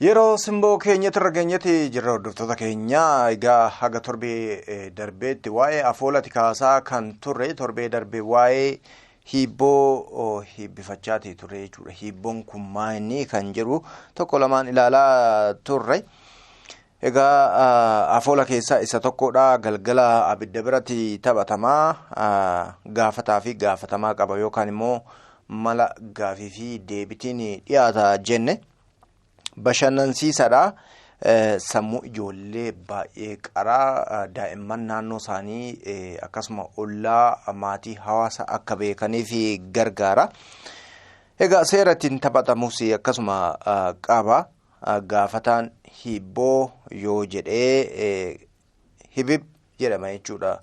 Yeroo simboo keenyatti rageenyatti jirra hordoftoota keenya egaa haga torbee darbeetti waa'ee afoolati kaasaa kan turre torbee darbee waa'ee hibboo hibbifachaati turre jechuudha. Hibboon kun maali kan jiru tokko lamaan ilaalaa turre. Egaa afoola keessaa isa tokkodha. Galgala abidda biratti taphatamaa gaafataa fi gaafatamaa qaba yookaan immoo mala gaafii fi deebitiin dhiyaata jenne. Bashannansiisaadha. Sammuu ijoollee baay'ee qaraa daa'imman naannoo isaanii akkasuma ollaa maatii hawaasa akka beekaniif gargaara. Egaa seera ittiin taphatamus akkasuma qaba. Gaafataan hibboo yoo jedhee hibib jedhama jechuudha.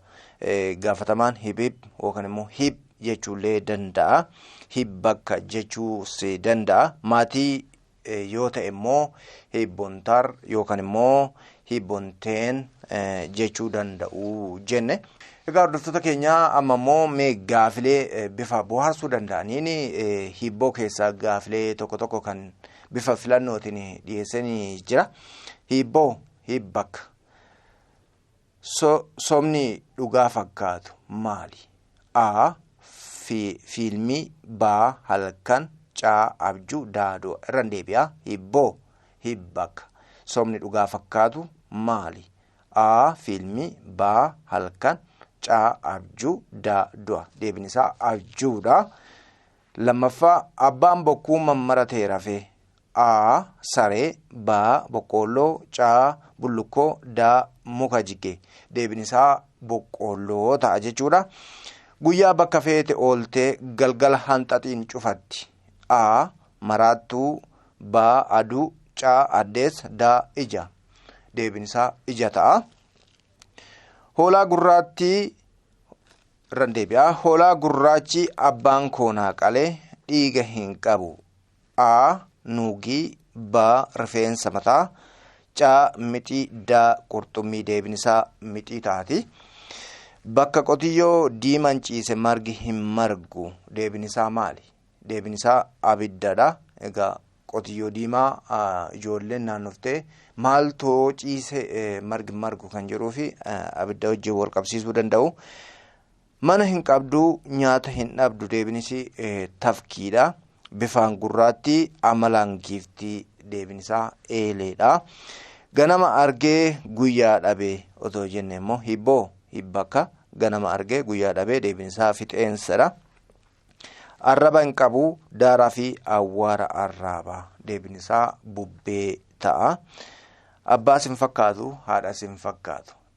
Gaafatamaan hibib yookaan immoo hib jechuullee danda'a. Hibbakka jechuus danda'a. Maatii yoo ta'e immoo hibbontar yookaan immoo hibbonteen jechuu danda'u jenne. Egaa hordoftoota keenya amma immoo mee gaafilee bifa bohaarsuu danda'aniin hibboo keessaa gaafilee tokko tokko kan bifa filannootiin dhiyeessanii jira. Hibboo hibbakka somni dhugaa fakkaatu maali? A. Fiilmii baa halkan caa abjuu daadoo irraan deebi'a. Hibboo hibbakka somni dhugaa fakkaatu maali? A. Fiilmii baa halkan caa abjuu daadoo. Deebiin isaa abjuudha. Lammaffaa abbaan bokkuu mammaratee rafee. A. Saree baa boqqoolloo caa bullukkoo daa muka jigee. Deebiin isaa boqqoolloo ta'a jechuudha. Guyyaa bakka feete ooltee galgala hanxaxiin cufatti. A. Maraattuu baa aduu caa addeessa daa ija. Deebiin isaa ija ta'a. Hoolaa gurraattii irraan deebi'a. Hoolaa gurraachi abbaan koonaa qalee dhiiga hin qabu. A. Nuugii baa rifeensa mataa caa mixii daa qurxummii. Deebiin isaa mixii taati. Bakka qotiyyoo diimaan ciise margi hin margu. Deebiin isaa maali? Deebiin isaa abiddadha. Egaa qotiyyoo diimaa ijoolleen naannoftee maaltoo ciise margi margu kan jedhuu fi abidda wajjin wal qabsiisuu danda'u. Mana hin qabdu nyaata hin dhabdu. Deebiinis tafkiidha. Bifaan gurraatti amalaan giiftii. Deebiin isaa eeleedha. Ganama argee guyyaa dhabee otoo jenne immoo hibboo hibbakka ganama argee guyyaa dhabee. Deebiin isaa fixeensadha. Arraba hin qabu daaraa fi awwaara arraaba. Deebiin isaa bubbee ta'a. Abbaas hin fakkaatu haadhas hin fakkaatu.